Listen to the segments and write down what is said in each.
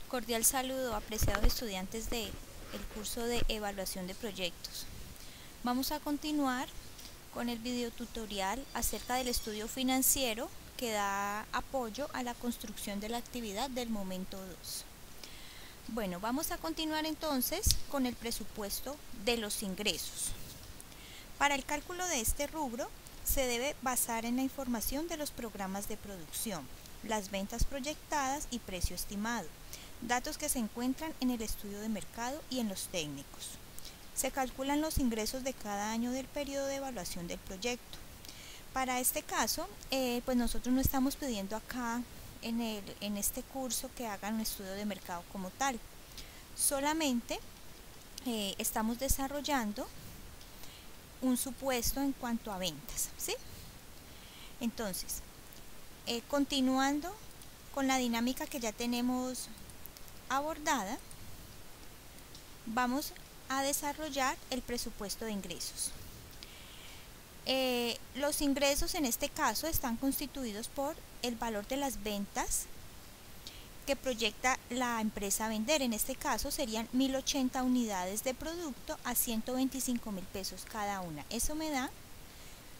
Cordial saludo, apreciados estudiantes del curso de evaluación de proyectos. Vamos a continuar con el videotutorial acerca del estudio financiero que da apoyo a la construcción de la actividad del momento 2. Bueno, vamos a continuar entonces con el presupuesto de los ingresos. Para el cálculo de este rubro se debe basar en la información de los programas de producción, las ventas proyectadas y precio estimado, datos que se encuentran en el estudio de mercado y en los técnicos. Se calculan los ingresos de cada año del periodo de evaluación del proyecto. Para este caso, pues nosotros no estamos pidiendo acá en este curso que hagan un estudio de mercado como tal. Solamente estamos desarrollando un supuesto en cuanto a ventas, ¿sí? Entonces, continuando con la dinámica que ya tenemos abordada, vamos a desarrollar el presupuesto de ingresos. Los ingresos en este caso están constituidos por el valor de las ventas que proyecta la empresa a vender. En este caso serían 1080 unidades de producto a 125.000 pesos cada una. Eso me da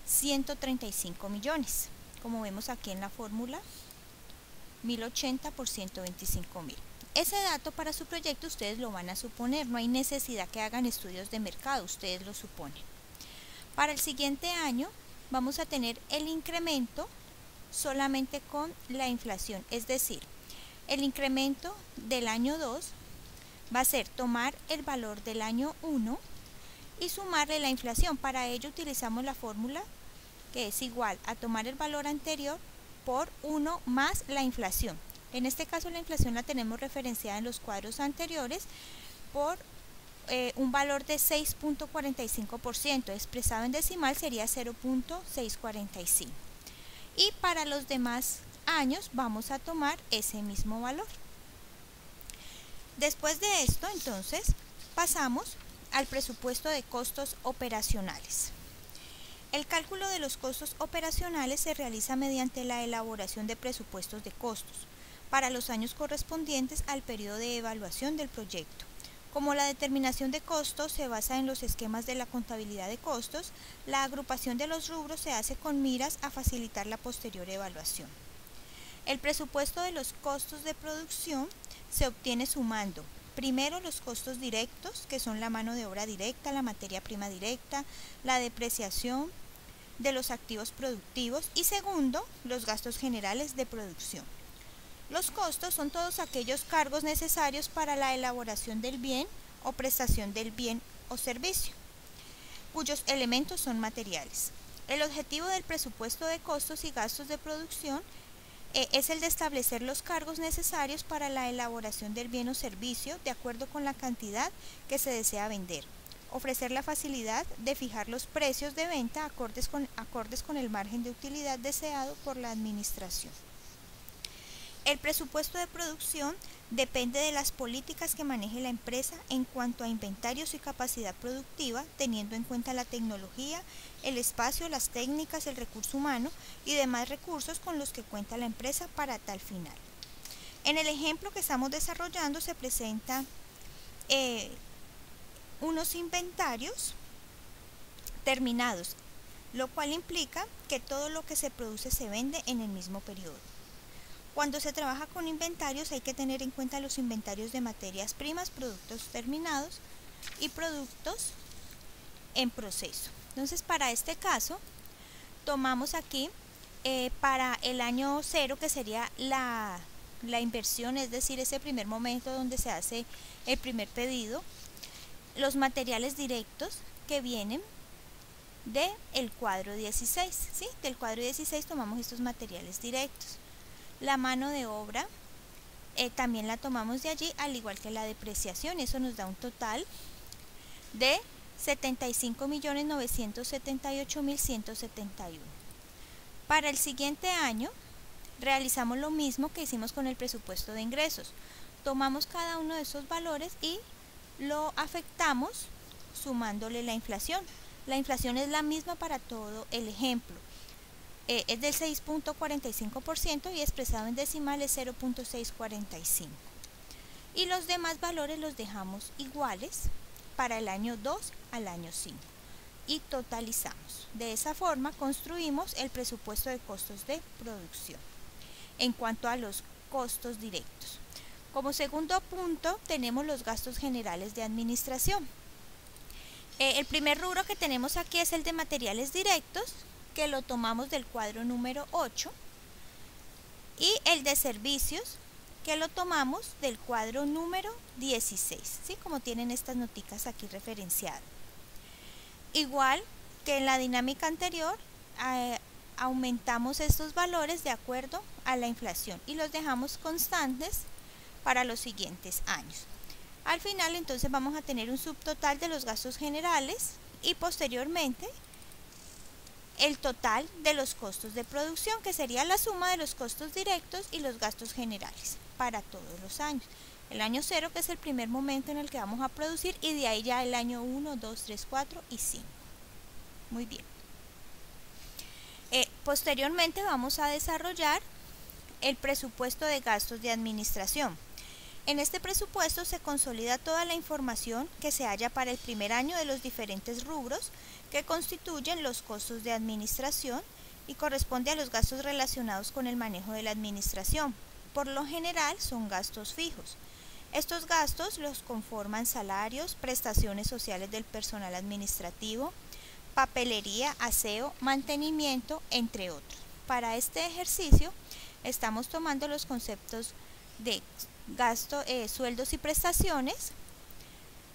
135 millones. Como vemos aquí en la fórmula, 1080 por 125.000. Ese dato para su proyecto ustedes lo van a suponer, no hay necesidad que hagan estudios de mercado, ustedes lo suponen. Para el siguiente año vamos a tener el incremento solamente con la inflación, es decir, el incremento del año 2 va a ser tomar el valor del año 1 y sumarle la inflación. Para ello utilizamos la fórmula que es igual a tomar el valor anterior por 1 más la inflación. En este caso la inflación la tenemos referenciada en los cuadros anteriores por un valor de 6.45%, expresado en decimal sería 0.645. Y para los demás años vamos a tomar ese mismo valor. Después de esto, entonces, pasamos al presupuesto de costos operacionales. El cálculo de los costos operacionales se realiza mediante la elaboración de presupuestos de costos para los años correspondientes al periodo de evaluación del proyecto. Como la determinación de costos se basa en los esquemas de la contabilidad de costos, la agrupación de los rubros se hace con miras a facilitar la posterior evaluación. El presupuesto de los costos de producción se obtiene sumando primero los costos directos, que son la mano de obra directa, la materia prima directa, la depreciación de los activos productivos, y segundo, los gastos generales de producción. Los costos son todos aquellos cargos necesarios para la elaboración del bien o prestación del bien o servicio, cuyos elementos son materiales. El objetivo del presupuesto de costos y gastos de producción es el de establecer los cargos necesarios para la elaboración del bien o servicio de acuerdo con la cantidad que se desea vender. Ofrecer la facilidad de fijar los precios de venta acordes con el margen de utilidad deseado por la administración. El presupuesto de producción depende de las políticas que maneje la empresa en cuanto a inventarios y capacidad productiva, teniendo en cuenta la tecnología, el espacio, las técnicas, el recurso humano y demás recursos con los que cuenta la empresa para tal final. En el ejemplo que estamos desarrollando se presentan unos inventarios terminados, lo cual implica que todo lo que se produce se vende en el mismo periodo. Cuando se trabaja con inventarios hay que tener en cuenta los inventarios de materias primas, productos terminados y productos en proceso. Entonces, para este caso, tomamos aquí para el año 0, que sería la inversión, es decir, ese primer momento donde se hace el primer pedido, los materiales directos que vienen del cuadro 16, ¿sí? Del cuadro 16 tomamos estos materiales directos. La mano de obra también la tomamos de allí, al igual que la depreciación. Eso nos da un total de 75.978.171. Para el siguiente año realizamos lo mismo que hicimos con el presupuesto de ingresos. Tomamos cada uno de esos valores y lo afectamos sumándole la inflación. La inflación es la misma para todo el ejemplo. Es del 6.45% y expresado en decimal es 0.645. y los demás valores los dejamos iguales para el año 2 al año 5 y totalizamos. De esa forma construimos el presupuesto de costos de producción. En cuanto a los costos directos, como segundo punto tenemos los gastos generales de administración. El primer rubro que tenemos aquí es el de materiales directos, que lo tomamos del cuadro número 8, y el de servicios, que lo tomamos del cuadro número 16, ¿sí? Como tienen estas noticas aquí referenciadas. Igual que en la dinámica anterior, aumentamos estos valores de acuerdo a la inflación y los dejamos constantes para los siguientes años. Al final entonces vamos a tener un subtotal de los gastos generales y posteriormente el total de los costos de producción, que sería la suma de los costos directos y los gastos generales para todos los años. El año 0, que es el primer momento en el que vamos a producir, y de ahí ya el año 1, 2, 3, 4 y 5. Muy bien. Posteriormente vamos a desarrollar el presupuesto de gastos de administración. En este presupuesto se consolida toda la información que se halla para el primer año de los diferentes rubros que constituyen los costos de administración y corresponde a los gastos relacionados con el manejo de la administración. Por lo general son gastos fijos. Estos gastos los conforman salarios, prestaciones sociales del personal administrativo, papelería, aseo, mantenimiento, entre otros. Para este ejercicio estamos tomando los conceptos de gasto, sueldos y prestaciones,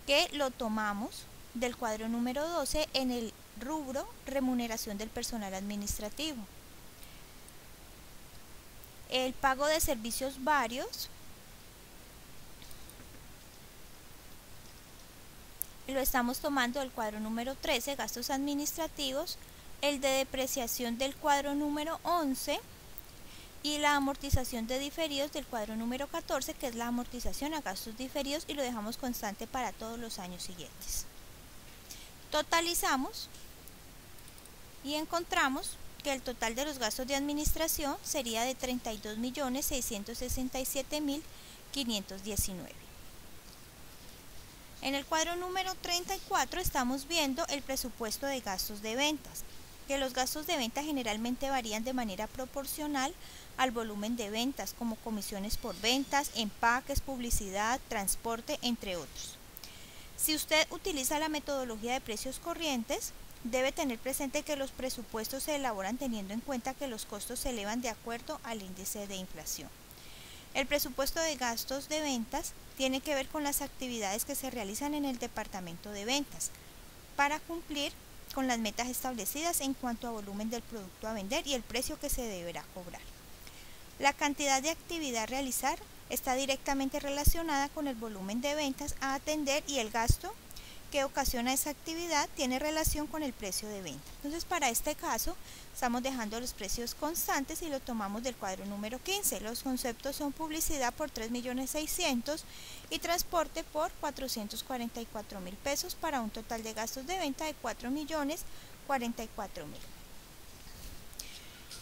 que lo tomamos del cuadro número 12 en el rubro remuneración del personal administrativo. El pago de servicios varios lo estamos tomando del cuadro número 13, gastos administrativos, el de depreciación del cuadro número 11 y la amortización de diferidos del cuadro número 14, que es la amortización a gastos diferidos, y lo dejamos constante para todos los años siguientes. Totalizamos y encontramos que el total de los gastos de administración sería de 32.667.519. En el cuadro número 34 estamos viendo el presupuesto de gastos de ventas, que los gastos de venta generalmente varían de manera proporcional al volumen de ventas, como comisiones por ventas, empaques, publicidad, transporte, entre otros. Si usted utiliza la metodología de precios corrientes, debe tener presente que los presupuestos se elaboran teniendo en cuenta que los costos se elevan de acuerdo al índice de inflación. El presupuesto de gastos de ventas tiene que ver con las actividades que se realizan en el departamento de ventas para cumplir con las metas establecidas en cuanto a volumen del producto a vender y el precio que se deberá cobrar. La cantidad de actividad a realizar está directamente relacionada con el volumen de ventas a atender, y el gasto que ocasiona esa actividad tiene relación con el precio de venta. Entonces, para este caso estamos dejando los precios constantes y lo tomamos del cuadro número 15. Los conceptos son publicidad por 3.600.000 y transporte por 444.000 pesos, para un total de gastos de venta de 4.044.000.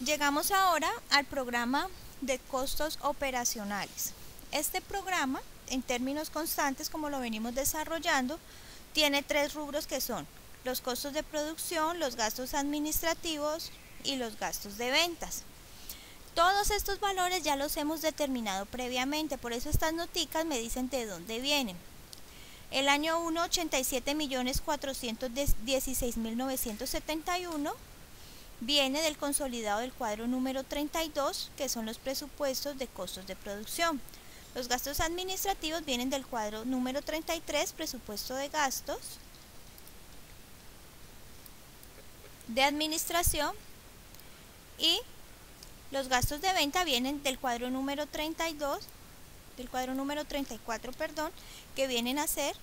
Llegamos ahora al programa de costos operacionales. Este programa, en términos constantes, como lo venimos desarrollando, tiene tres rubros, que son los costos de producción, los gastos administrativos y los gastos de ventas. Todos estos valores ya los hemos determinado previamente, por eso estas noticas me dicen de dónde vienen. El año 1, 87.416.971 viene del consolidado del cuadro número 32, que son los presupuestos de costos de producción. Los gastos administrativos vienen del cuadro número 33, presupuesto de gastos de administración, y los gastos de venta vienen del cuadro número 34, perdón, que vienen a ser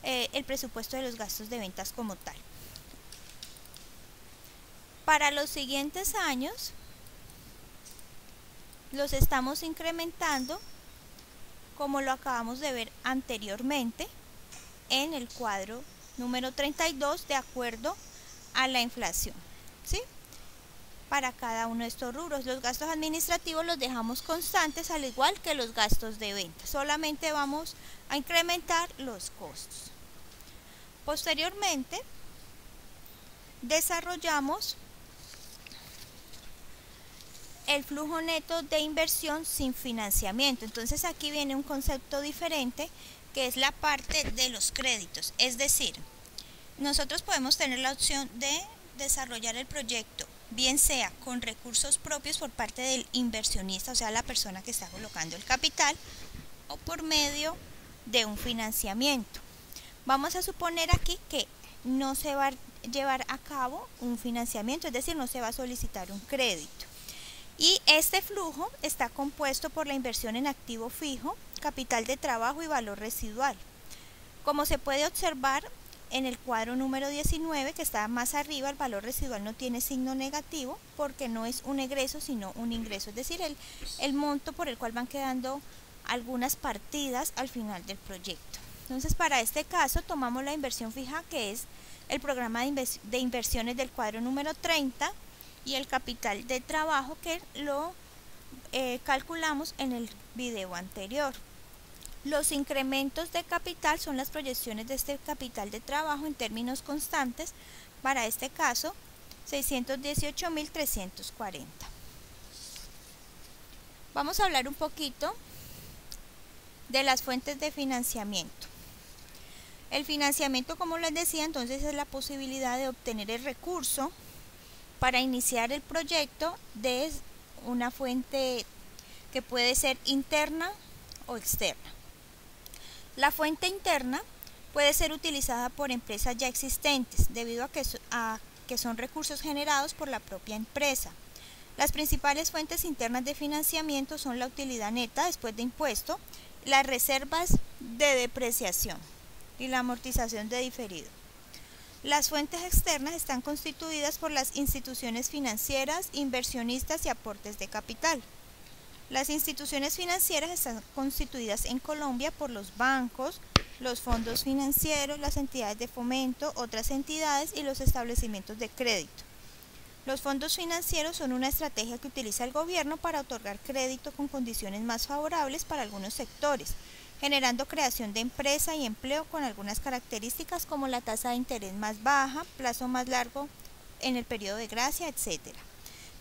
el presupuesto de los gastos de ventas como tal. Para los siguientes años los estamos incrementando, como lo acabamos de ver anteriormente, en el cuadro número 32, de acuerdo a la inflación, ¿sí? para cada uno de estos rubros. Los gastos administrativos los dejamos constantes, al igual que los gastos de venta. Solamente vamos a incrementar los costos. Posteriormente, desarrollamos el flujo neto de inversión sin financiamiento. Entonces aquí viene un concepto diferente, que es la parte de los créditos. Es decir, nosotros podemos tener la opción de desarrollar el proyecto, bien sea con recursos propios por parte del inversionista, o sea, la persona que está colocando el capital, o por medio de un financiamiento. Vamos a suponer aquí que no se va a llevar a cabo un financiamiento, es decir, no se va a solicitar un crédito. Y este flujo está compuesto por la inversión en activo fijo, capital de trabajo y valor residual. Como se puede observar en el cuadro número 19, que está más arriba, el valor residual no tiene signo negativo porque no es un egreso sino un ingreso, es decir, el monto por el cual van quedando algunas partidas al final del proyecto. Entonces, para este caso tomamos la inversión fija, que es el programa de inversiones del cuadro número 30, y el capital de trabajo, que lo calculamos en el video anterior. Los incrementos de capital son las proyecciones de este capital de trabajo en términos constantes, para este caso 618.340. Vamos a hablar un poquito de las fuentes de financiamiento. El financiamiento, como les decía, entonces es la posibilidad de obtener el recurso para iniciar el proyecto de una fuente que puede ser interna o externa. La fuente interna puede ser utilizada por empresas ya existentes, debido a que son recursos generados por la propia empresa. Las principales fuentes internas de financiamiento son la utilidad neta después de impuesto, las reservas de depreciación y la amortización de diferido. Las fuentes externas están constituidas por las instituciones financieras, inversionistas y aportes de capital. Las instituciones financieras están constituidas en Colombia por los bancos, los fondos financieros, las entidades de fomento, otras entidades y los establecimientos de crédito. Los fondos financieros son una estrategia que utiliza el gobierno para otorgar crédito con condiciones más favorables para algunos sectores, generando creación de empresa y empleo con algunas características como la tasa de interés más baja, plazo más largo en el periodo de gracia, etc.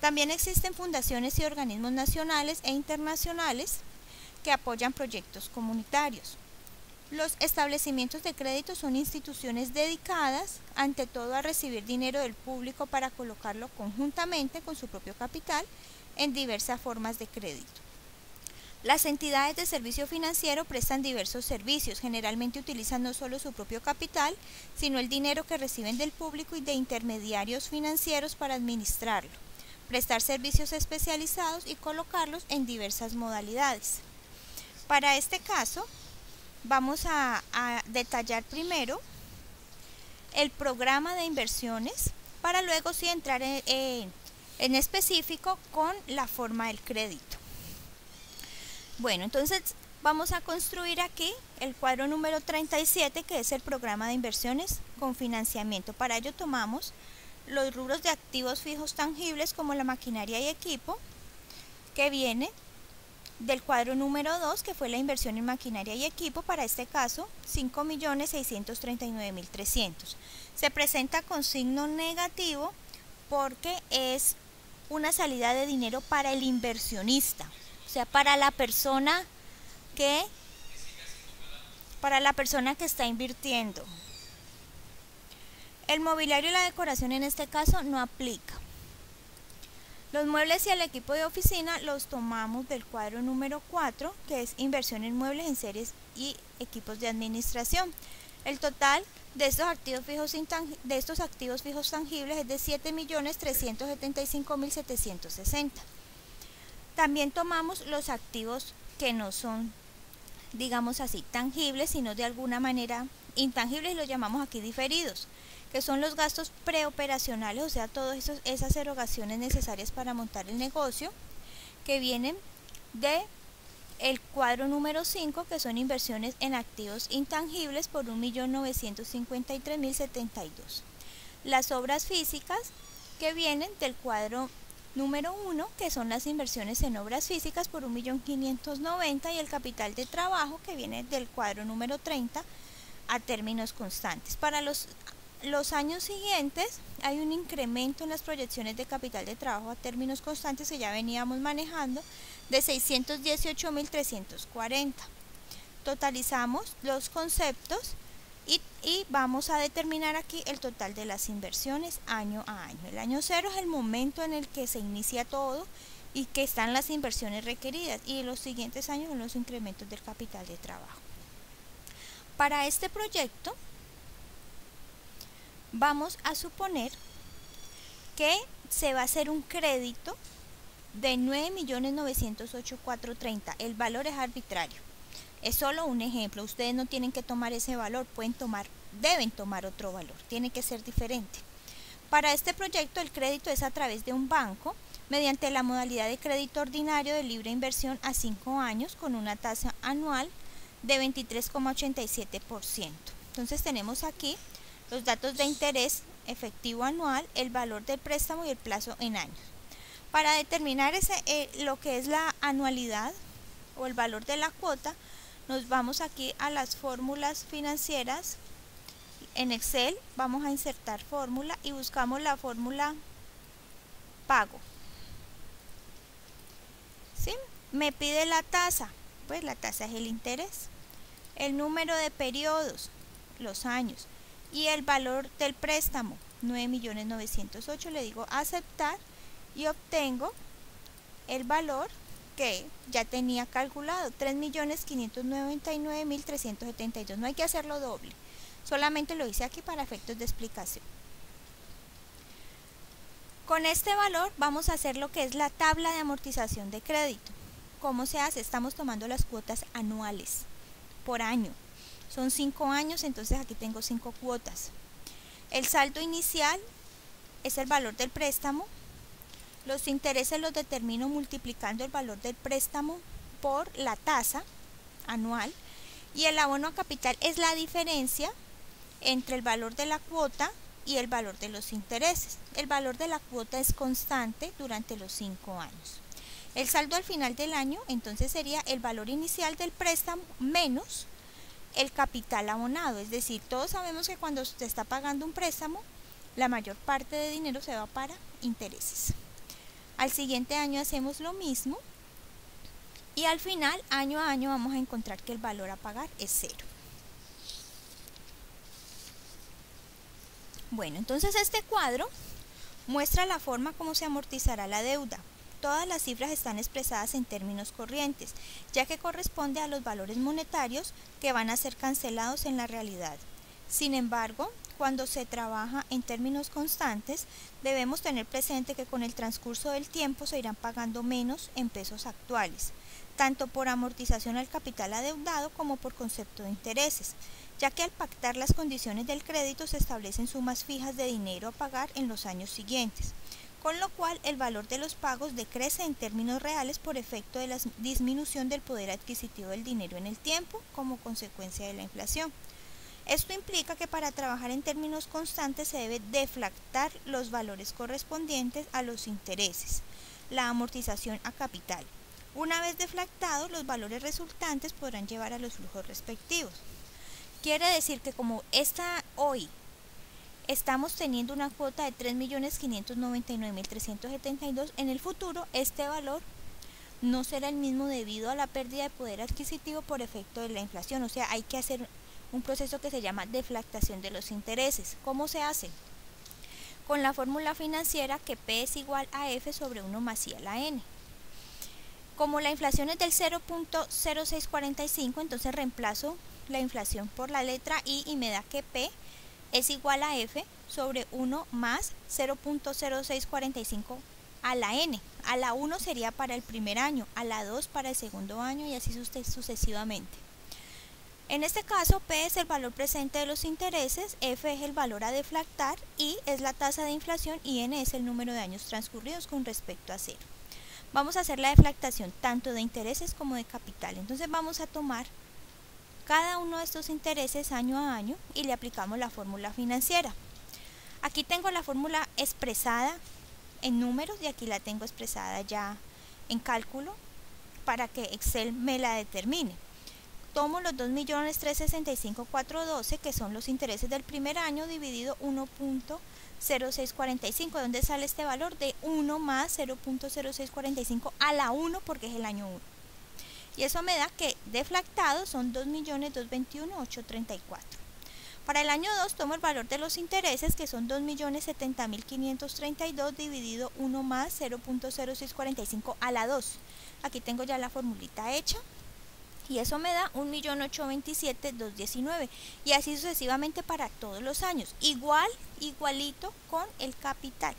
También existen fundaciones y organismos nacionales e internacionales que apoyan proyectos comunitarios. Los establecimientos de crédito son instituciones dedicadas ante todo a recibir dinero del público para colocarlo conjuntamente con su propio capital en diversas formas de crédito. Las entidades de servicio financiero prestan diversos servicios, generalmente utilizan no solo su propio capital, sino el dinero que reciben del público y de intermediarios financieros para administrarlo, prestar servicios especializados y colocarlos en diversas modalidades. Para este caso, vamos a detallar primero el programa de inversiones, para luego sí entrar en específico con la forma del crédito. Bueno, entonces vamos a construir aquí el cuadro número 37, que es el programa de inversiones con financiamiento. Para ello tomamos los rubros de activos fijos tangibles como la maquinaria y equipo, que viene del cuadro número 2, que fue la inversión en maquinaria y equipo, para este caso 5.639.300. Se presenta con signo negativo porque es una salida de dinero para el inversionista, o sea, para la persona que está invirtiendo. El mobiliario y la decoración en este caso no aplica. Los muebles y el equipo de oficina los tomamos del cuadro número 4, que es inversión en muebles, en series y equipos de administración. El total de estos activos fijos tangibles es de 7.375.760. También tomamos los activos que no son, digamos así, tangibles, sino de alguna manera intangibles, y los llamamos aquí diferidos, que son los gastos preoperacionales, o sea, todas esas erogaciones necesarias para montar el negocio, que vienen de el cuadro número 5, que son inversiones en activos intangibles por 1.953.072. Las obras físicas, que vienen del cuadro Número 1, que son las inversiones en obras físicas por 1.590.000 y el capital de trabajo que viene del cuadro número 30 a términos constantes. Para los años siguientes hay un incremento en las proyecciones de capital de trabajo a términos constantes que ya veníamos manejando de 618.340. Totalizamos los conceptos y vamos a determinar aquí el total de las inversiones año a año. El año 0 es el momento en el que se inicia todo y que están las inversiones requeridas, y los siguientes años son los incrementos del capital de trabajo. Para este proyecto vamos a suponer que se va a hacer un crédito de 9.908.430. El valor es arbitrario. Es solo un ejemplo, ustedes no tienen que tomar ese valor, deben tomar otro valor, tiene que ser diferente. Para este proyecto el crédito es a través de un banco mediante la modalidad de crédito ordinario de libre inversión a 5 años con una tasa anual de 23,87%. Entonces tenemos aquí los datos de interés efectivo anual, el valor del préstamo y el plazo en años. Para determinar lo que es la anualidad o el valor de la cuota, nos vamos aquí a las fórmulas financieras. En Excel vamos a insertar fórmula y buscamos la fórmula pago. ¿Sí? Me pide la tasa, pues la tasa es el interés, el número de periodos, los años, y el valor del préstamo, 9.908.000. Le digo aceptar y obtengo el valor que ya tenía calculado, 3.599.372. No hay que hacerlo doble, solamente lo hice aquí para efectos de explicación. Con este valor vamos a hacer lo que es la tabla de amortización de crédito. ¿Cómo se hace? Estamos tomando las cuotas anuales por año. Son 5 años, entonces aquí tengo 5 cuotas. El saldo inicial es el valor del préstamo. Los intereses los determino multiplicando el valor del préstamo por la tasa anual, y el abono a capital es la diferencia entre el valor de la cuota y el valor de los intereses. El valor de la cuota es constante durante los 5 años. El saldo al final del año entonces sería el valor inicial del préstamo menos el capital abonado, es decir, todos sabemos que cuando se está pagando un préstamo, la mayor parte de dinero se va para intereses. Al siguiente año hacemos lo mismo y al final, año a año, vamos a encontrar que el valor a pagar es 0. Bueno, entonces este cuadro muestra la forma como se amortizará la deuda. Todas las cifras están expresadas en términos corrientes, ya que corresponde a los valores monetarios que van a ser cancelados en la realidad. Sin embargo, cuando se trabaja en términos constantes, debemos tener presente que con el transcurso del tiempo se irán pagando menos en pesos actuales, tanto por amortización al capital adeudado como por concepto de intereses, ya que al pactar las condiciones del crédito se establecen sumas fijas de dinero a pagar en los años siguientes, con lo cual el valor de los pagos decrece en términos reales por efecto de la disminución del poder adquisitivo del dinero en el tiempo como consecuencia de la inflación. Esto implica que para trabajar en términos constantes se debe deflactar los valores correspondientes a los intereses, la amortización a capital. Una vez deflactados, los valores resultantes podrán llevar a los flujos respectivos. Quiere decir que como hoy estamos teniendo una cuota de 3.599.372, en el futuro este valor no será el mismo debido a la pérdida de poder adquisitivo por efecto de la inflación. O sea, hay que hacer un proceso que se llama deflactación de los intereses. ¿Cómo se hace? Con la fórmula financiera que P es igual a F sobre 1 más I a la N. Como la inflación es del 0.0645, entonces reemplazo la inflación por la letra I y me da que P es igual a F sobre 1 más 0.0645 a la N. A la 1 sería para el primer año, a la 2 para el segundo año y así sucesivamente. En este caso, P es el valor presente de los intereses, F es el valor a deflactar, I es la tasa de inflación y N es el número de años transcurridos con respecto a 0. Vamos a hacer la deflactación tanto de intereses como de capital. Entonces vamos a tomar cada uno de estos intereses año a año y le aplicamos la fórmula financiera. Aquí tengo la fórmula expresada en números y aquí la tengo expresada ya en cálculo para que Excel me la determine. Tomo los 2.365.412 que son los intereses del primer año dividido 1.0645. ¿Dónde sale este valor? De 1 más 0.0645 a la 1 porque es el año 1. Y eso me da que deflactado son 2.221.834. Para el año 2 tomo el valor de los intereses que son 2.070.532 dividido 1 más 0.0645 a la 2. Aquí tengo ya la formulita hecha. Y eso me da 1.827.219 y así sucesivamente para todos los años, igualito con el capital.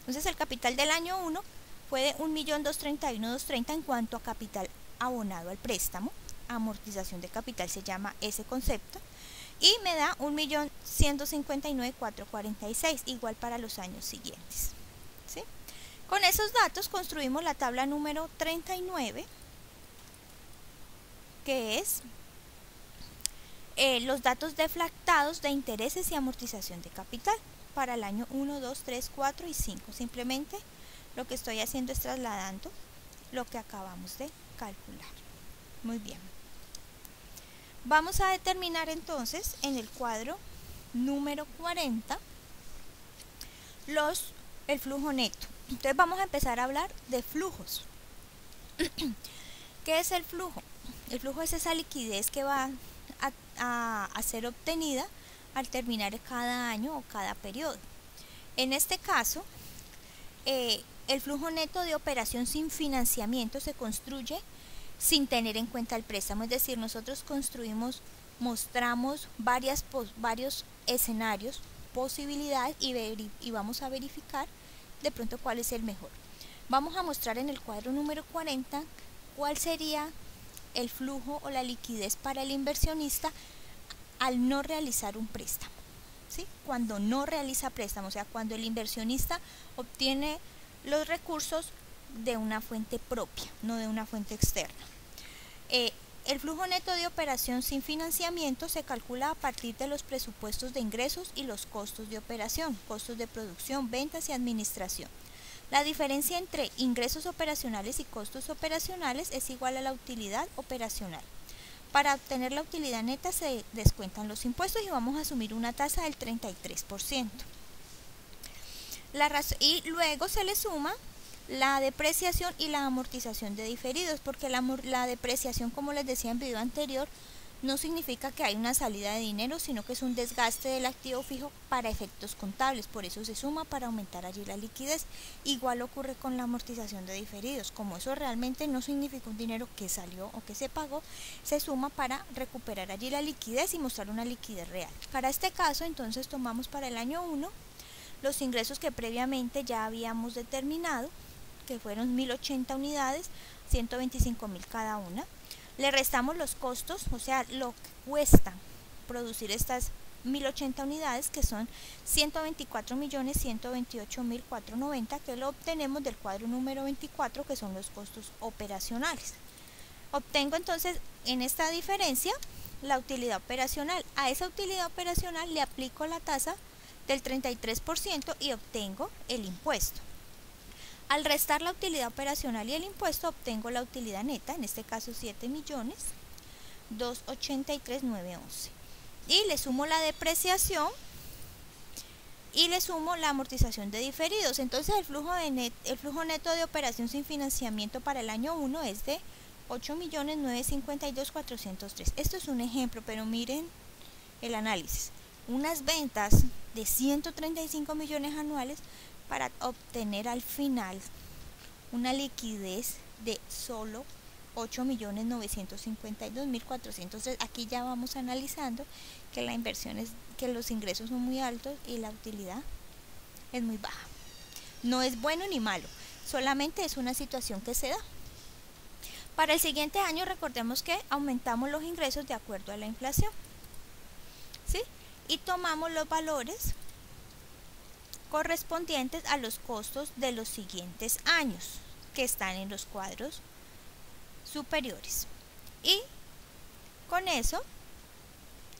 Entonces el capital del año 1 fue de 1.231.230 en cuanto a capital abonado al préstamo, amortización de capital se llama ese concepto, y me da 1.159.446 igual para los años siguientes. ¿Sí? Con esos datos construimos la tabla número 39, que es los datos deflactados de intereses y amortización de capital para el año 1, 2, 3, 4 y 5. Simplemente lo que estoy haciendo es trasladando lo que acabamos de calcular. Muy bien. Vamos a determinar entonces en el cuadro número 40 el flujo neto. Entonces vamos a empezar a hablar de flujos. ¿Qué es el flujo? El flujo es esa liquidez que va a ser obtenida al terminar cada año o cada periodo. En este caso, el flujo neto de operación sin financiamiento se construye sin tener en cuenta el préstamo. Es decir, nosotros mostramos varios escenarios, posibilidades y vamos a verificar de pronto cuál es el mejor. Vamos a mostrar en el cuadro número 40 cuál sería el flujo o la liquidez para el inversionista al no realizar un préstamo. ¿Sí? Cuando no realiza préstamo, o sea, cuando el inversionista obtiene los recursos de una fuente propia, no de una fuente externa. El flujo neto de operación sin financiamiento se calcula a partir de los presupuestos de ingresos y los costos de operación, costos de producción, ventas y administración. La diferencia entre ingresos operacionales y costos operacionales es igual a la utilidad operacional. Para obtener la utilidad neta se descuentan los impuestos y vamos a asumir una tasa del 33%. Y luego se le suma la depreciación y la amortización de diferidos, porque la depreciación, como les decía en video anterior, no significa que hay una salida de dinero, sino que es un desgaste del activo fijo para efectos contables, por eso se suma para aumentar allí la liquidez. Igual ocurre con la amortización de diferidos, como eso realmente no significa un dinero que salió o que se pagó, se suma para recuperar allí la liquidez y mostrar una liquidez real. Para este caso, entonces tomamos para el año 1 los ingresos que previamente ya habíamos determinado, que fueron 1.080 unidades, 125.000 cada una. Le restamos los costos, o sea, lo que cuesta producir estas 1.080 unidades, que son 124.128.490, que lo obtenemos del cuadro número 24, que son los costos operacionales. Obtengo entonces en esta diferencia la utilidad operacional. A esa utilidad operacional le aplico la tasa del 33% y obtengo el impuesto. Al restar la utilidad operacional y el impuesto obtengo la utilidad neta, en este caso 7.283.911. Y le sumo la depreciación y le sumo la amortización de diferidos. Entonces el flujo neto de operación sin financiamiento para el año 1 es de 8.952.403. Esto es un ejemplo, pero miren el análisis. Unas ventas de 135 millones anuales para obtener al final una liquidez de solo 8.952.400. Aquí ya vamos analizando que la inversión que los ingresos son muy altos y la utilidad es muy baja. No es bueno ni malo, solamente es una situación que se da. Para el siguiente año recordemos que aumentamos los ingresos de acuerdo a la inflación, ¿sí? Y tomamos los valores correspondientes a los costos de los siguientes años que están en los cuadros superiores. Y con eso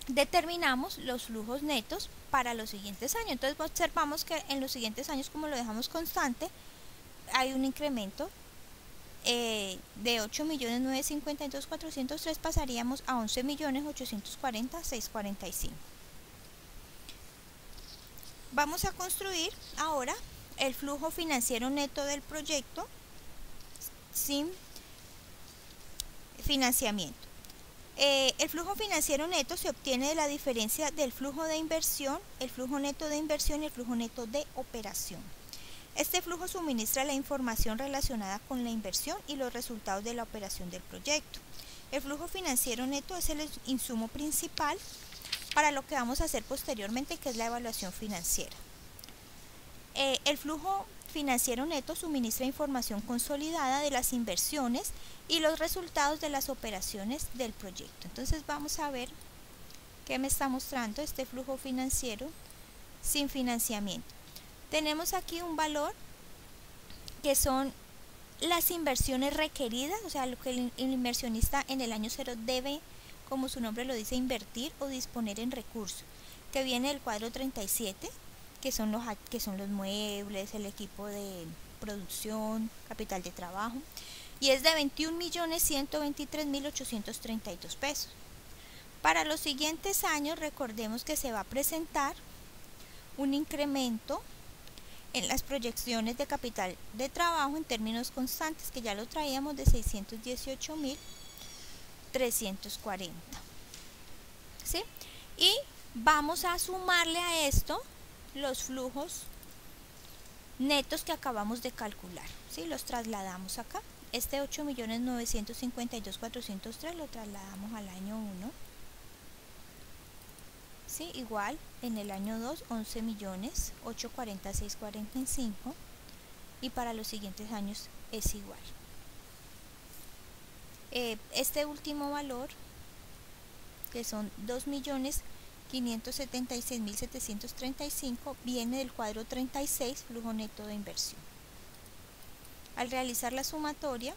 determinamos los flujos netos para los siguientes años. Entonces observamos que en los siguientes años, como lo dejamos constante, hay un incremento de 8.952.403, pasaríamos a 11.840.645. Vamos a construir ahora el flujo financiero neto del proyecto sin financiamiento. El flujo financiero neto se obtiene de la diferencia del flujo de inversión, el flujo neto de inversión y el flujo neto de operación. Este flujo suministra la información relacionada con la inversión y los resultados de la operación del proyecto. El flujo financiero neto es el insumo principal para lo que vamos a hacer posteriormente, que es la evaluación financiera. El flujo financiero neto suministra información consolidada de las inversiones y los resultados de las operaciones del proyecto. Entonces vamos a ver qué me está mostrando este flujo financiero sin financiamiento. Tenemos aquí un valor que son las inversiones requeridas, o sea, lo que el inversionista en el año 0 debe, como su nombre lo dice, invertir o disponer en recursos, que viene del cuadro 37, que son los muebles, el equipo de producción, capital de trabajo, y es de 21.123.832 pesos. Para los siguientes años, recordemos que se va a presentar un incremento en las proyecciones de capital de trabajo en términos constantes, que ya lo traíamos de 618.340, ¿sí? Y vamos a sumarle a esto los flujos netos que acabamos de calcular, ¿sí? Los trasladamos acá. Este 8.952.403 lo trasladamos al año 1. ¿Sí? Igual en el año 2 11.840.645, y para los siguientes años es igual. Este último valor, que son 2.576.735, viene del cuadro 36, flujo neto de inversión. Al realizar la sumatoria,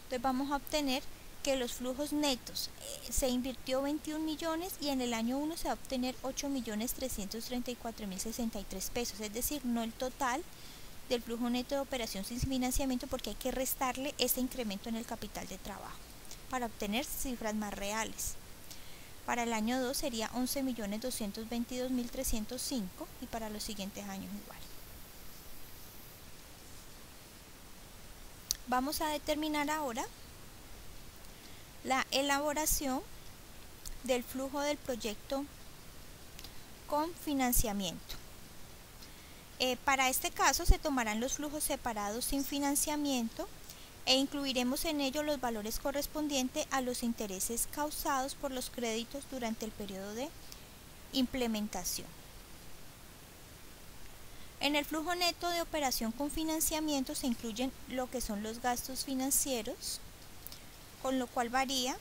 entonces vamos a obtener que los flujos netos se invirtió 21 millones y en el año 1 se va a obtener 8.334.063 pesos, es decir, no el total del flujo neto de operación sin financiamiento, porque hay que restarle ese incremento en el capital de trabajo para obtener cifras más reales. Para el año 2 sería 11.222.305 y para los siguientes años igual. Vamos a determinar ahora la elaboración del flujo del proyecto con financiamiento. Para este caso se tomarán los flujos separados sin financiamiento e incluiremos en ello los valores correspondientes a los intereses causados por los créditos durante el periodo de implementación. En el flujo neto de operación con financiamiento se incluyen lo que son los gastos financieros, con lo cual varía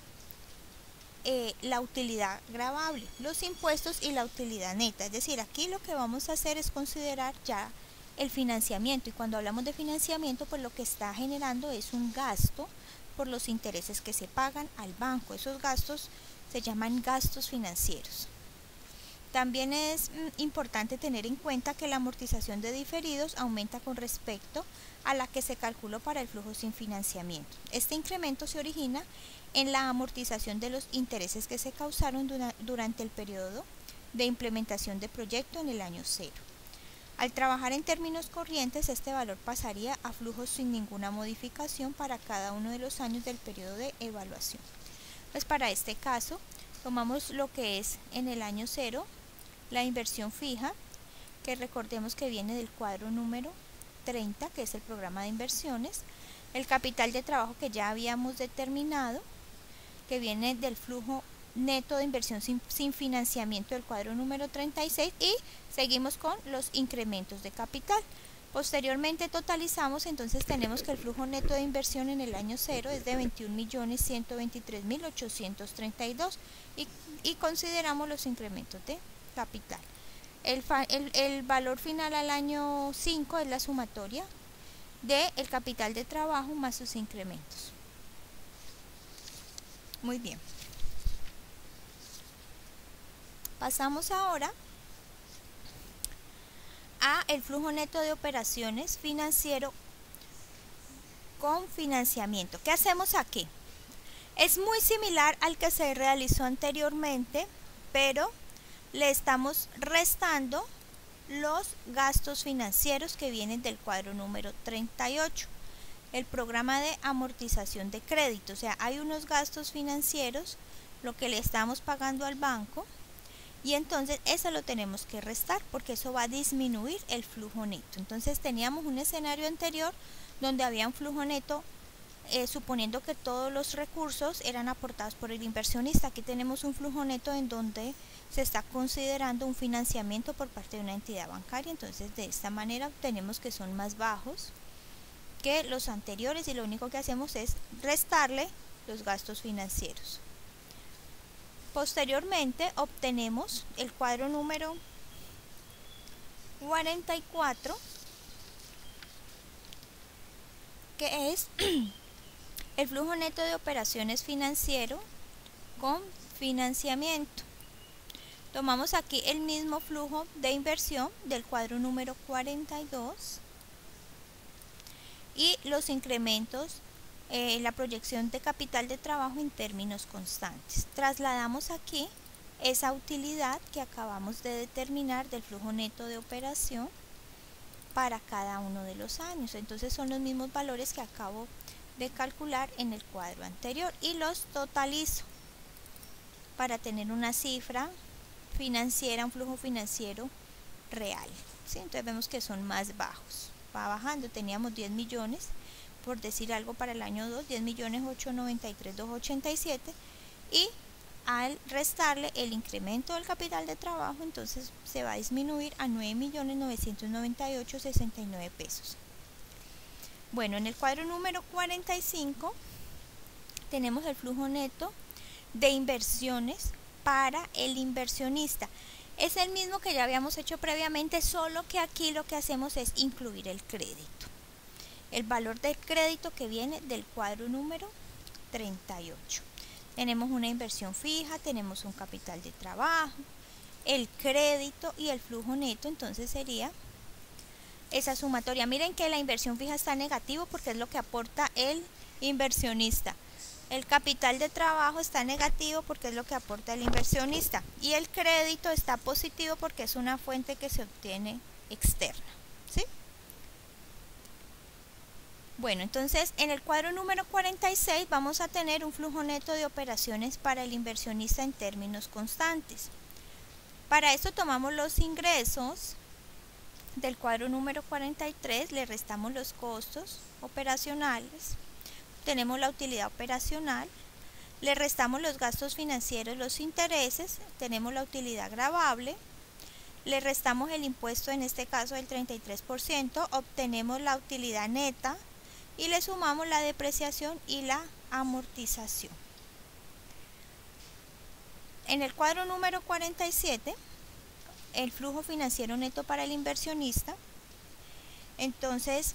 la utilidad gravable, los impuestos y la utilidad neta. Es decir, aquí lo que vamos a hacer es considerar ya el financiamiento, y cuando hablamos de financiamiento, pues lo que está generando es un gasto por los intereses que se pagan al banco. Esos gastos se llaman gastos financieros. También es importante tener en cuenta que la amortización de diferidos aumenta con respecto a la que se calculó para el flujo sin financiamiento. Este incremento se origina en la amortización de los intereses que se causaron durante el periodo de implementación de proyecto en el año 0. Al trabajar en términos corrientes, este valor pasaría a flujos sin ninguna modificación para cada uno de los años del periodo de evaluación. Pues para este caso, tomamos lo que es en el año 0, la inversión fija, que recordemos que viene del cuadro número 30, que es el programa de inversiones, el capital de trabajo que ya habíamos determinado, que viene del flujo neto de inversión sin financiamiento del cuadro número 36, y seguimos con los incrementos de capital. Posteriormente totalizamos, entonces tenemos que el flujo neto de inversión en el año 0 es de 21.123.832 y consideramos los incrementos de capital. El valor final al año 5 es la sumatoria del capital de trabajo más sus incrementos. Muy bien. Pasamos ahora a el flujo neto de operaciones financiero con financiamiento. ¿Qué hacemos aquí? Es muy similar al que se realizó anteriormente, pero le estamos restando los gastos financieros que vienen del cuadro número 38, el programa de amortización de crédito. O sea, hay unos gastos financieros, lo que le estamos pagando al banco, y entonces eso lo tenemos que restar porque eso va a disminuir el flujo neto. Entonces teníamos un escenario anterior donde había un flujo neto suponiendo que todos los recursos eran aportados por el inversionista. Aquí tenemos un flujo neto en donde se está considerando un financiamiento por parte de una entidad bancaria. Entonces de esta manera obtenemos que son más bajos que los anteriores y lo único que hacemos es restarle los gastos financieros. Posteriormente obtenemos el cuadro número 44, que es el flujo neto de operaciones financiero con financiamiento. Tomamos aquí el mismo flujo de inversión del cuadro número 42 y los incrementos, la proyección de capital de trabajo en términos constantes. Trasladamos aquí esa utilidad que acabamos de determinar del flujo neto de operación para cada uno de los años. Entonces son los mismos valores que acabo de calcular en el cuadro anterior y los totalizo para tener una cifra financiera, un flujo financiero real, ¿sí? Entonces vemos que son más bajos, va bajando. Teníamos 10 millones, por decir algo, para el año 2, 10.893.287, y al restarle el incremento del capital de trabajo, entonces se va a disminuir a 9.998.69 pesos. Bueno, en el cuadro número 45 tenemos el flujo neto de inversiones para el inversionista. Es el mismo que ya habíamos hecho previamente, solo que aquí lo que hacemos es incluir el crédito. El valor del crédito que viene del cuadro número 38. Tenemos una inversión fija, tenemos un capital de trabajo, el crédito y el flujo neto, entonces sería esa sumatoria. Miren que la inversión fija está negativo porque es lo que aporta el inversionista. El capital de trabajo está negativo porque es lo que aporta el inversionista. Y el crédito está positivo porque es una fuente que se obtiene externa, ¿sí? Bueno, entonces en el cuadro número 46 vamos a tener un flujo neto de operaciones para el inversionista en términos constantes. Para esto tomamos los ingresos del cuadro número 43, le restamos los costos operacionales, tenemos la utilidad operacional, le restamos los gastos financieros, los intereses, tenemos la utilidad gravable, le restamos el impuesto, en este caso del 33%, obtenemos la utilidad neta y le sumamos la depreciación y la amortización. En el cuadro número 47, el flujo financiero neto para el inversionista, entonces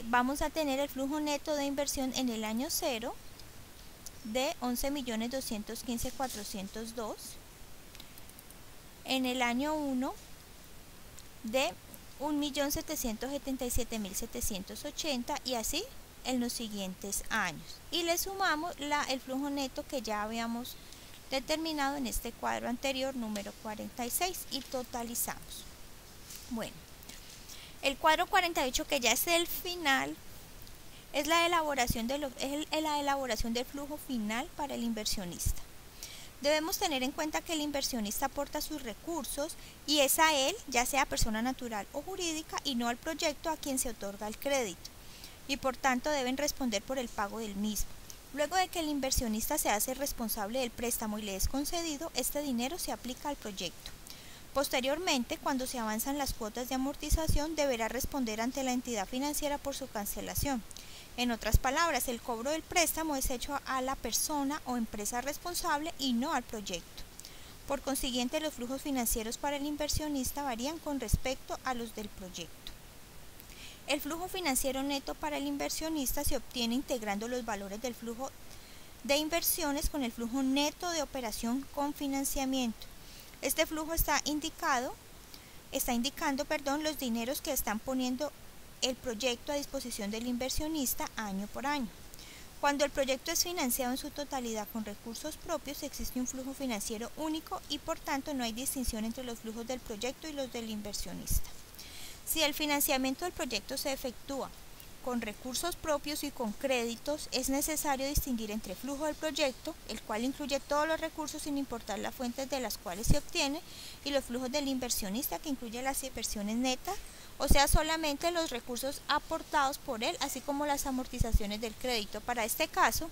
vamos a tener el flujo neto de inversión en el año 0 de 11.215.402, en el año 1 de 1.777.780 y así en los siguientes años. Y le sumamos el flujo neto que ya habíamos determinado en este cuadro anterior, número 46, y totalizamos. Bueno, el cuadro 48, que ya es el final, es la elaboración del flujo final para el inversionista. Debemos tener en cuenta que el inversionista aporta sus recursos y es a él, ya sea persona natural o jurídica, y no al proyecto a quien se otorga el crédito, y por tanto deben responder por el pago del mismo. Luego de que el inversionista se hace responsable del préstamo y le es concedido, este dinero se aplica al proyecto. Posteriormente, cuando se avanzan las cuotas de amortización, deberá responder ante la entidad financiera por su cancelación. En otras palabras, el cobro del préstamo es hecho a la persona o empresa responsable y no al proyecto. Por consiguiente, los flujos financieros para el inversionista varían con respecto a los del proyecto. El flujo financiero neto para el inversionista se obtiene integrando los valores del flujo de inversiones con el flujo neto de operación con financiamiento. Este flujo está indicando, los dineros que están poniendo el proyecto a disposición del inversionista año por año. Cuando el proyecto es financiado en su totalidad con recursos propios, existe un flujo financiero único y por tanto no hay distinción entre los flujos del proyecto y los del inversionista. Si el financiamiento del proyecto se efectúa con recursos propios y con créditos, es necesario distinguir entre flujo del proyecto, el cual incluye todos los recursos sin importar las fuentes de las cuales se obtiene, y los flujos del inversionista, que incluye las inversiones netas, o sea, solamente los recursos aportados por él, así como las amortizaciones del crédito. Para este caso,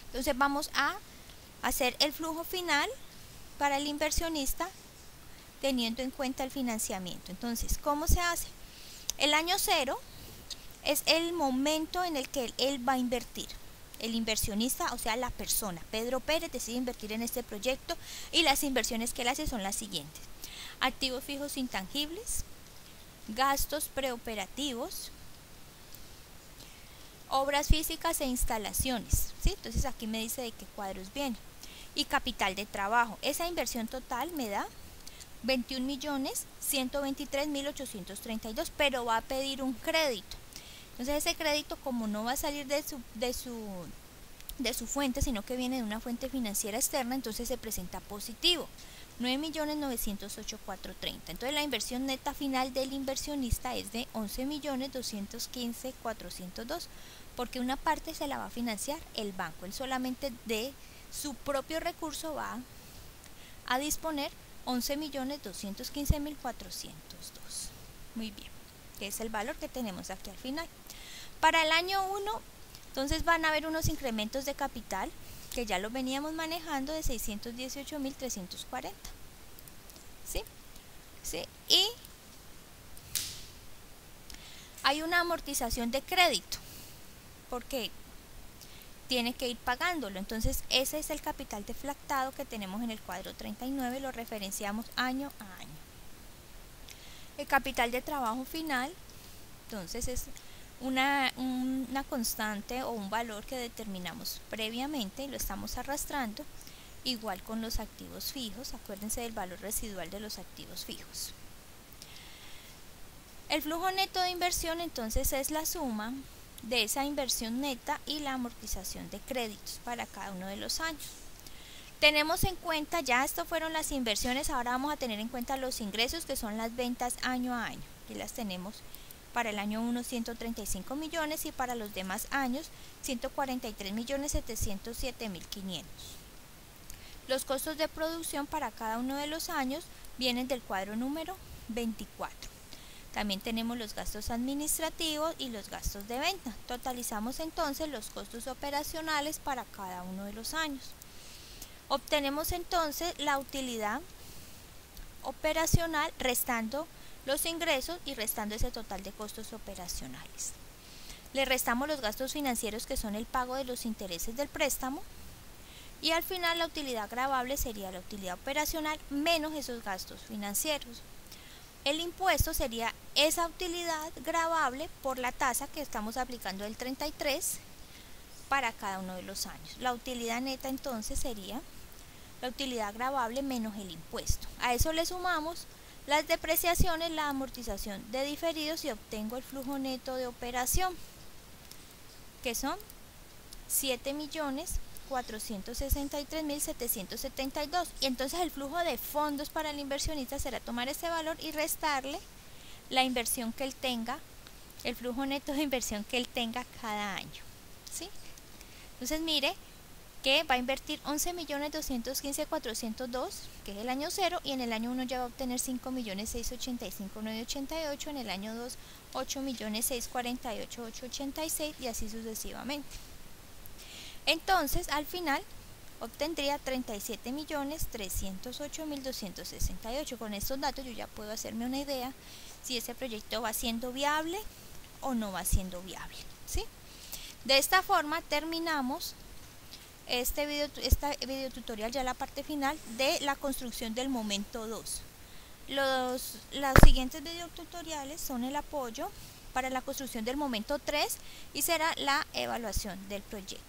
entonces vamos a hacer el flujo final para el inversionista teniendo en cuenta el financiamiento. Entonces, ¿cómo se hace? El año 0 es el momento en el que él va a invertir. El inversionista, o sea, la persona, Pedro Pérez, decide invertir en este proyecto y las inversiones que él hace son las siguientes: activos fijos intangibles, gastos preoperativos, obras físicas e instalaciones, ¿sí? Entonces aquí me dice de qué cuadros viene. Y capital de trabajo. Esa inversión total me da 21.123.832, pero va a pedir un crédito. Entonces ese crédito, como no va a salir de su fuente, sino que viene de una fuente financiera externa, entonces se presenta positivo, 9.908.430. Entonces la inversión neta final del inversionista es de 11.215.402, porque una parte se la va a financiar el banco. Él solamente de su propio recurso va a disponer 11.215.402. Muy bien, que es el valor que tenemos aquí al final. Para el año 1, entonces van a haber unos incrementos de capital que ya los veníamos manejando de 618.340. ¿Sí? ¿Sí? Y hay una amortización de crédito porque tiene que ir pagándolo. Entonces ese es el capital deflactado que tenemos en el cuadro 39, lo referenciamos año a año. El capital de trabajo final, entonces es una constante o un valor que determinamos previamente y lo estamos arrastrando, igual con los activos fijos. Acuérdense del valor residual de los activos fijos. El flujo neto de inversión entonces es la suma de esa inversión neta y la amortización de créditos para cada uno de los años. Tenemos en cuenta, ya esto fueron las inversiones, ahora vamos a tener en cuenta los ingresos, que son las ventas año a año. Aquí las tenemos. Para el año 1 135 millones y para los demás años 143.707.500. Los costos de producción para cada uno de los años vienen del cuadro número 24. También tenemos los gastos administrativos y los gastos de venta. Totalizamos entonces los costos operacionales para cada uno de los años. Obtenemos entonces la utilidad operacional restando los ingresos y restando ese total de costos operacionales. Le restamos los gastos financieros, que son el pago de los intereses del préstamo, y al final la utilidad gravable sería la utilidad operacional menos esos gastos financieros. El impuesto sería esa utilidad gravable por la tasa que estamos aplicando del 33 para cada uno de los años. La utilidad neta entonces sería la utilidad gravable menos el impuesto. A eso le sumamos las depreciaciones, la amortización de diferidos y obtengo el flujo neto de operación, que son 7.463.772. Y entonces el flujo de fondos para el inversionista será tomar ese valor y restarle la inversión que él tenga, el flujo neto de inversión que él tenga cada año. ¿Sí? Entonces mire que va a invertir 11.215.402, que es el año 0, y en el año 1 ya va a obtener 5.685.988, en el año 2 8.648.886 y así sucesivamente. Entonces al final obtendría 37.308.268. Con estos datos yo ya puedo hacerme una idea si ese proyecto va siendo viable o no va siendo viable, ¿sí? De esta forma terminamos este video tutorial, ya la parte final de la construcción del momento 2. Los siguientes video tutoriales son el apoyo para la construcción del momento 3 y será la evaluación del proyecto.